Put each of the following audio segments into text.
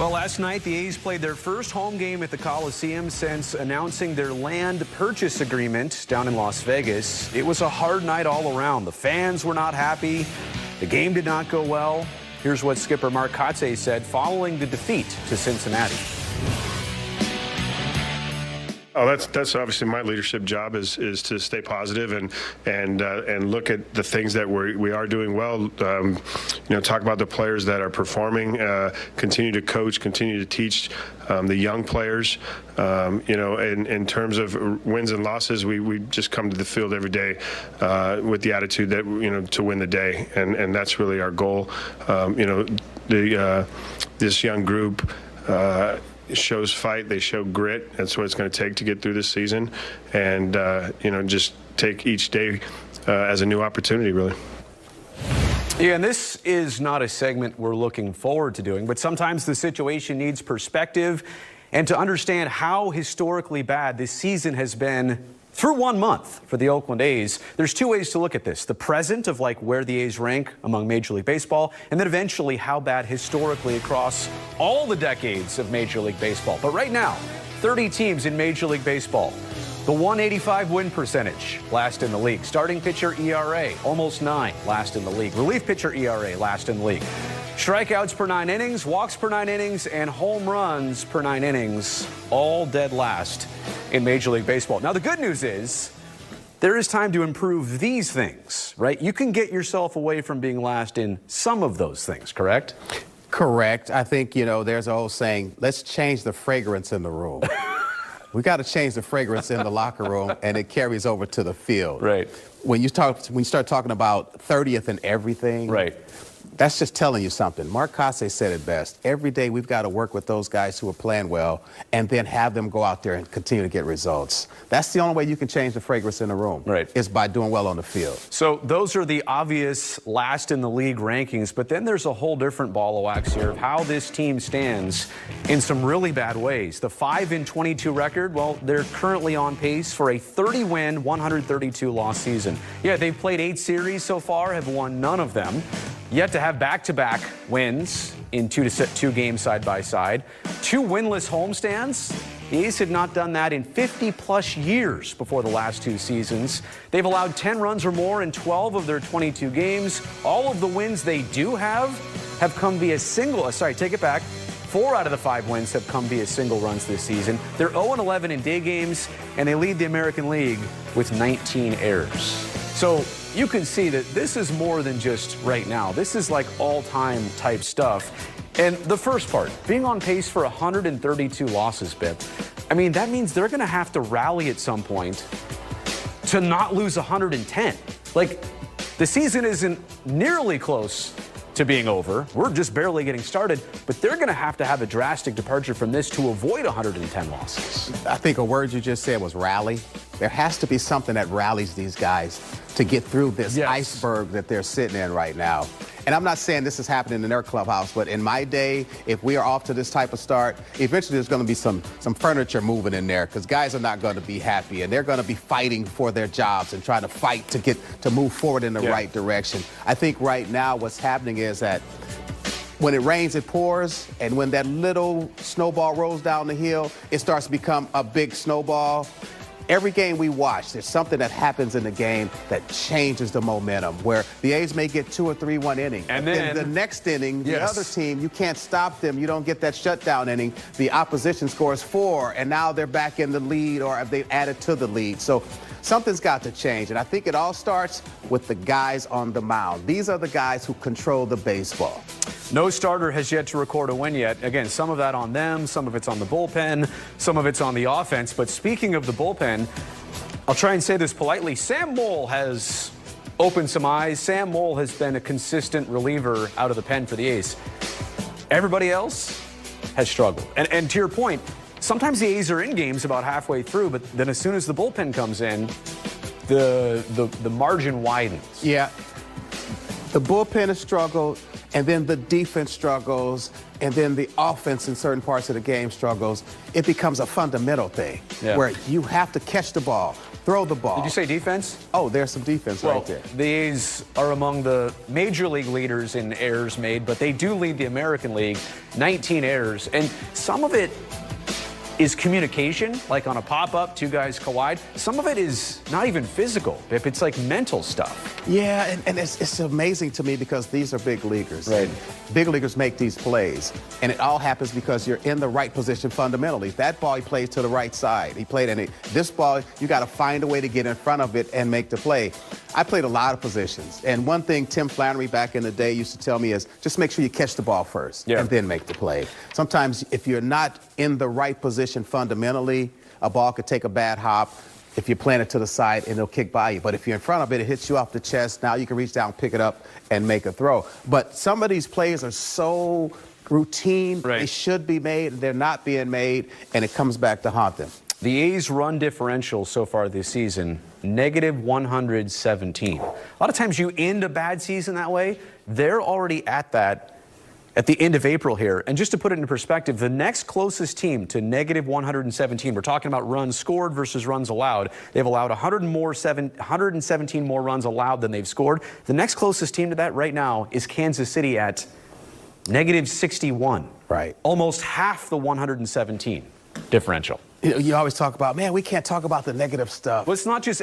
Well, last night, the A's played their first home game at the Coliseum since announcing their land purchase agreement down in Las Vegas. It was a hard night all around. The fans were not happy. The game did not go well. Here's what skipper Mark Kotsay said following the defeat to Cincinnati. Oh, that's obviously my leadership job is to stay positive and look at the things that we are doing well. Talk about the players that are performing, continue to coach, continue to teach the young players. In terms of wins and losses, we just come to the field every day with the attitude that to win the day, and that's really our goal. This young group. Shows fight, they show grit. That's what it's going to take to get through this season, and just take each day as a new opportunity, really. Yeah, and this is not a segment we're looking forward to doing, but sometimes the situation needs perspective, and to understand how historically bad this season has been through 1 month for the Oakland A's, there's two ways to look at this. The present of where the A's rank among Major League Baseball, and then eventually how bad historically across all the decades of Major League Baseball. But right now, 30 teams in Major League Baseball. The 185 win percentage, last in the league. Starting pitcher ERA, almost 9, last in the league. Relief pitcher ERA, last in the league. Strikeouts per 9 innings, walks per 9 innings, and home runs per 9 innings, all dead last in Major League Baseball. Now, the good news is there is time to improve these things, right? You can get yourself away from being last in some of those things, correct? Correct. I think, there's an old saying, let's change the fragrance in the room. We got to change the fragrance in the locker room, and it carries over to the field. Right. When you start talking about 30th in everything, right, that's just telling you something. Mark Kotsay said it best. Every day we've got to work with those guys who are playing well and then have them go out there and continue to get results. That's the only way you can change the fragrance in the room. Right. Is by doing well on the field. So those are the obvious last in the league rankings, but then there's a whole different ball of wax here of how this team stands in some really bad ways. The 5-22 record, well, they're currently on pace for a 30-win, 132-loss season. Yeah, they've played 8 series so far, have won none of them. Yet to have back-to-back wins in 2 games side by side. 2 winless homestands. The A's had not done that in 50-plus years before the last 2 seasons. They've allowed 10 runs or more in 12 of their 22 games. All of the wins they do have come via single. Take it back. 4 out of the 5 wins have come via single runs this season. They're 0-11 in day games, and they lead the American League with 19 errors. So you can see that this is more than just right now. This is like all-time type stuff. And the first part, being on pace for 132 losses, Bip, I mean, that means they're going to have to rally at some point to not lose 110. The season isn't nearly close to being over. We're just barely getting started, but they're going to have a drastic departure from this to avoid 110 losses. I think a word you just said was rally. There has to be something that rallies these guys to get through this iceberg that they're sitting in right now. And I'm not saying this is happening in their clubhouse, but in my day, if we are off to this type of start, eventually there's going to be some furniture moving in there because guys are not going to be happy and they're going to be fighting for their jobs and trying to fight to move forward in the right direction. I think right now what's happening is that when it rains, it pours, and when that little snowball rolls down the hill, it starts to become a big snowball. Every game we watch, there's something that happens in the game that changes the momentum, where the A's may get 2 or 3 one inning. And then the next inning, the other team, you can't stop them. You don't get that shutdown inning. The opposition scores 4, and now they're back in the lead, or they've added to the lead. So something's got to change, and I think it all starts with the guys on the mound. These are the guys who control the baseball. No starter has yet to record a win yet. Again, some of that on them, some of it's on the bullpen, some of it's on the offense. But speaking of the bullpen, I'll try and say this politely. Sam Moll has opened some eyes. Sam Moll has been a consistent reliever out of the pen for the A's. Everybody else has struggled. And to your point, sometimes the A's are in games about halfway through, but then as soon as the bullpen comes in, the margin widens. Yeah. The bullpen has struggled. and then the defense struggles, and then the offense in certain parts of the game struggles, it becomes a fundamental thing where you have to catch the ball, throw the ball. Did you say defense? Oh, there's some defense right there. The A's are among the major league leaders in errors made, but they do lead the American League, 19 errors. And some of it is communication, like on a pop-up, two guys collide. Some of it is not even physical. It's like mental stuff. Yeah, and it's amazing to me because these are big leaguers. Right. Big leaguers make these plays, and it all happens because you're in the right position fundamentally. That ball, he plays to the right side. He played in it. This ball, you got to find a way to get in front of it and make the play. I played a lot of positions, and one thing Tim Flannery back in the day used to tell me is just make sure you catch the ball first and then make the play. Sometimes if you're not in the right position fundamentally, a ball could take a bad hop. If you plant it to the side, and it'll kick by you. But if you're in front of it, it hits you off the chest. Now you can reach down, pick it up, and make a throw. But some of these plays are so routine, they should be made, they're not being made, and it comes back to haunt them. The A's run differential so far this season, -117. A lot of times you end a bad season that way. They're already at that at the end of April here. And just to put it in perspective, the next closest team to -117, we're talking about runs scored versus runs allowed. They've allowed 117 more runs allowed than they've scored. The next closest team to that right now is Kansas City at -61. Right. Almost half the 117 differential. You always talk about, man, we can't talk about the negative stuff. Well, it's not just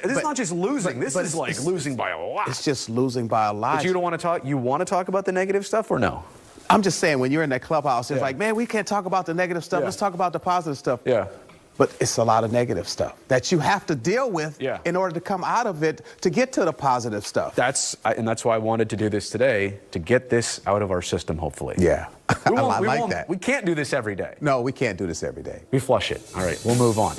losing. This is like losing by a lot. It's just losing by a lot. But you don't want to talk. You want to talk about the negative stuff or no? I'm just saying, when you're in that clubhouse, it's like, man, we can't talk about the negative stuff. Let's talk about the positive stuff. Yeah. But it's a lot of negative stuff that you have to deal with in order to come out of it to get to the positive stuff. And that's why I wanted to do this today, to get this out of our system, hopefully. Yeah. I like that. We can't do this every day. No, we can't do this every day. We flush it. All right, we'll move on.